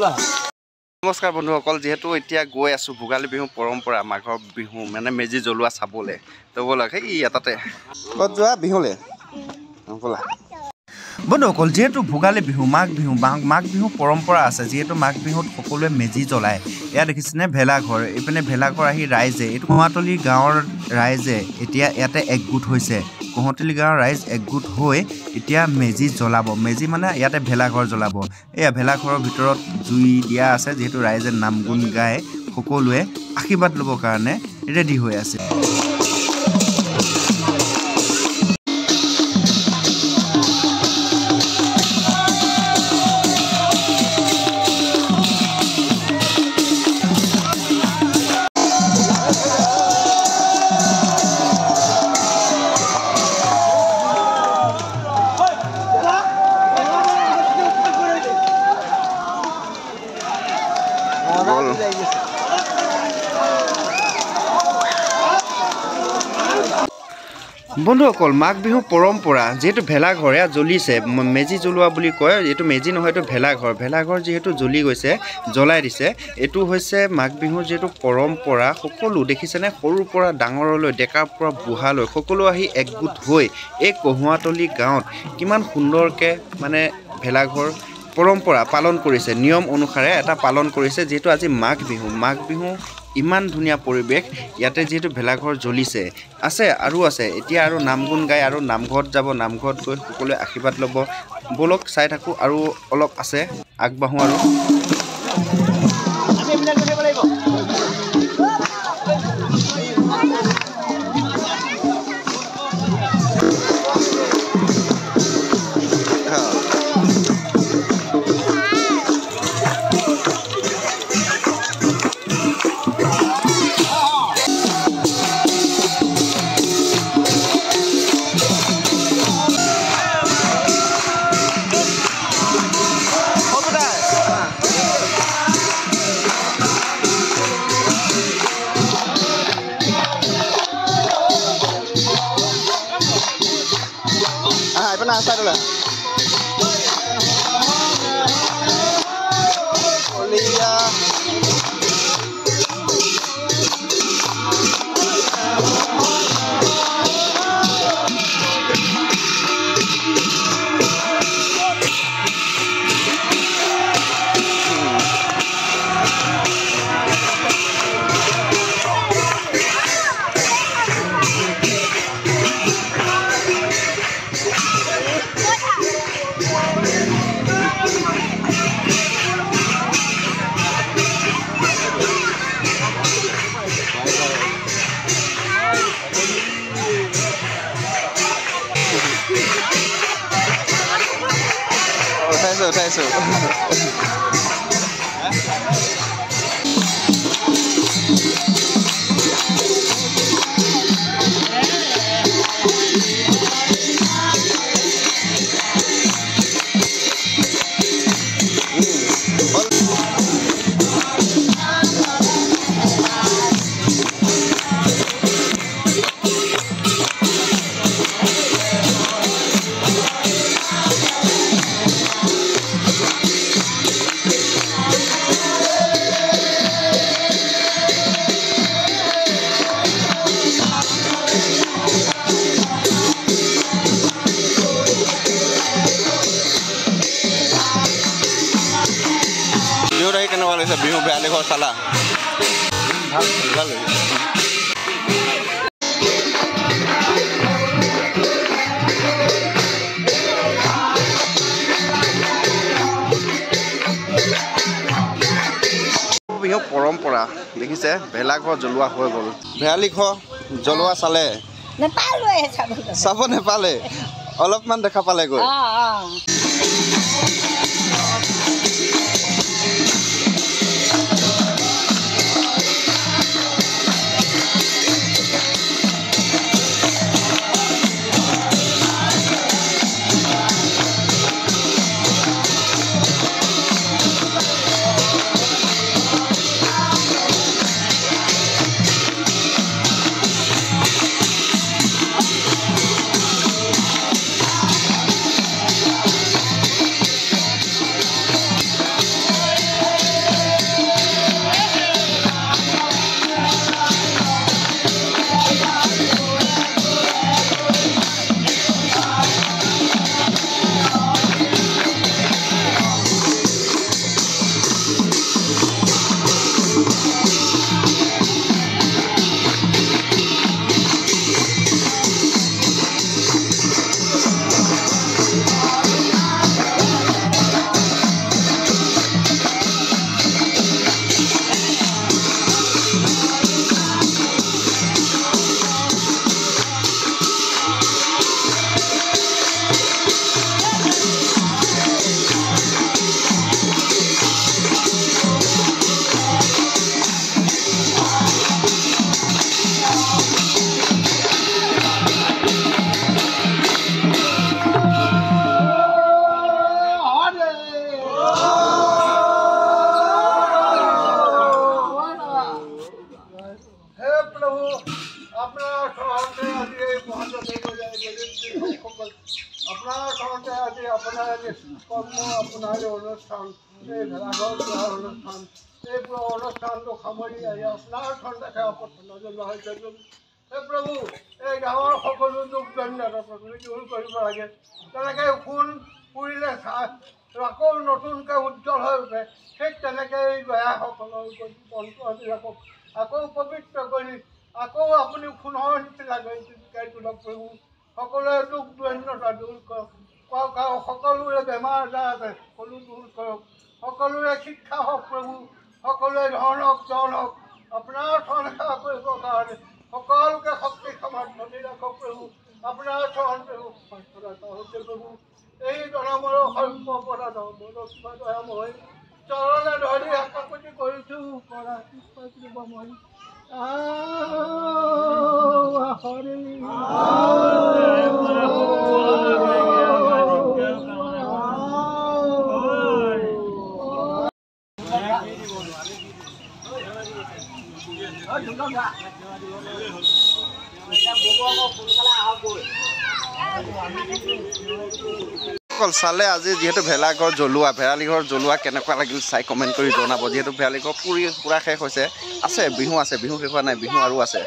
নমস্কাৰ বন্ধুসকল, যিহেতু এতিয়া গৈ আছোঁ ভোগালী বিহু পৰম্পৰা মাঘৰ বিহু মানে মেজি জ্বলোৱা চাবলৈ। তো ব'লক সেই এটাতে ক'ত যোৱা বিহুলৈ ব'লা বন্ধুসকল। যিহেতু ভোগালী বিহু মাঘ বিহু পৰম্পৰা আছে, যিহেতু মাঘ বিহুত সকলোৱে মেজি জ্বলায়। এয়া দেখিছেনে ভেলাঘৰ, এইপিনে ভেলাঘৰ আহি ৰাইজে এইটো কুঁহাতলী গাঁৱৰ ৰাইজে এতিয়া ইয়াতে একগোট হৈছে। কুঁহাতলী গাঁৱৰ ৰাইজ একগোট হৈ এতিয়া মেজি জ্বলাব। মেজি মানে ইয়াতে ভেলাঘৰ জ্বলাব। এয়া ভেলাঘৰৰ ভিতৰত জুই দিয়া আছে, যিহেতু ৰাইজে নাম গুণ গাই সকলোৱে আশীৰ্বাদ ল'বৰ কাৰণে ৰেডি হৈ আছে। বন্ধুসকল, মাঘ বিহু পৰম্পৰা যিহেতু ভেলাঘৰ এয়া জ্বলিছে, মেজি জ্বলোৱা বুলি কয়। এইটো মেজি নহয়, এইটো ভেলাঘৰ যিহেতু জ্বলি গৈছে, জ্বলাই দিছে। এইটো হৈছে মাঘ বিহুৰ যিহেতু পৰম্পৰা। সকলো দেখিছেনে, সৰুৰ পৰা ডাঙৰলৈ, ডেকাৰ পৰা বুঢ়ালৈ সকলো আহি একগোট হৈ এই কহুৱাতলী গাঁৱত কিমান সুন্দৰকৈ মানে ভেলাঘৰ পৰম্পৰা পালন কৰিছে, নিয়ম অনুসাৰে এটা পালন কৰিছে। যিহেতু আজি মাঘ বিহু ইমান ধুনীয়া পৰিৱেশ, ইয়াতে যিহেতু ভেলাঘৰ জ্বলিছে আছে আৰু আছে। এতিয়া আৰু নাম গুণ গাই আৰু নামঘৰত যাব, নামঘৰত গৈ সকলোৱে আশীৰ্বাদ ল'ব। ব'লক চাই থাকোঁ, আৰু অলপ আছে, আগবাঢ়োঁ আৰু Sarula. Olia. Uঠাইছো বিহু বেয়ালি ঘৰ চালা ভাল বিহু পৰম্পৰা দেখিছে। ভেলাঘৰ জ্বলোৱা হৈ গ'ল, ভেলালি ঘৰ জ্বলোৱা চালে চাব নেপালে, অলপমান দেখা পালে গৈ। প্ৰণালী অনুষ্ঠান এই ভেলাঘৰ পোৱা অনুষ্ঠান এই অনুষ্ঠানটো সামৰি আহি আপোনাৰ খণ্ডকে অপৰ্থনা জনোৱা হৈছে হে প্ৰভু এই গাঁৱৰ সকলো দুখ দৰিদ্ৰতা প্ৰভু দূৰ কৰিব লাগে তেনেকৈ সোণ পুৰিলে আকৌ নতুনকৈ উজ্জ্বল হৈ উঠে ঠিক তেনেকৈ এই গয়াসকলৰ বন্তুবিলাকক আকৌ পবিত্ৰ কৰি আকৌ আপুনি সোণৰ নিচিনা কৰি জিকাই তোলক প্ৰভু সকলোৱে দুখ দৰিদ্ৰতা দূৰ কৰক সকলোৰে বেমাৰ আজাৰ আছে সকলো দূৰ কৰক সকলোৰে শিক্ষা হওক প্ৰভু সকলোৱে ধন হওক জন হওক আপোনাৰ ধন সেৱা কৰিবৰ কাৰণে সকলোকে শক্তি সামৰ্থ্য দি ৰাখক প্ৰভু আপোনাৰ ধন হৈছে প্ৰভু এই জনমৰ সৰ্বপদাৰ্থ মই চৰণে ধৰি আকাশতি কৰিছোঁ পৰা মই চালে আজি যিহেতু ভেলাঘৰ জ্বলোৱা কেনেকুৱা লাগিল চাই কমেণ্ট কৰি জনাব যিহেতু ভেলাঘৰ পুৰা শেষ হৈছে আছে বিহু শেষ হোৱা নাই বিহু আৰু আছে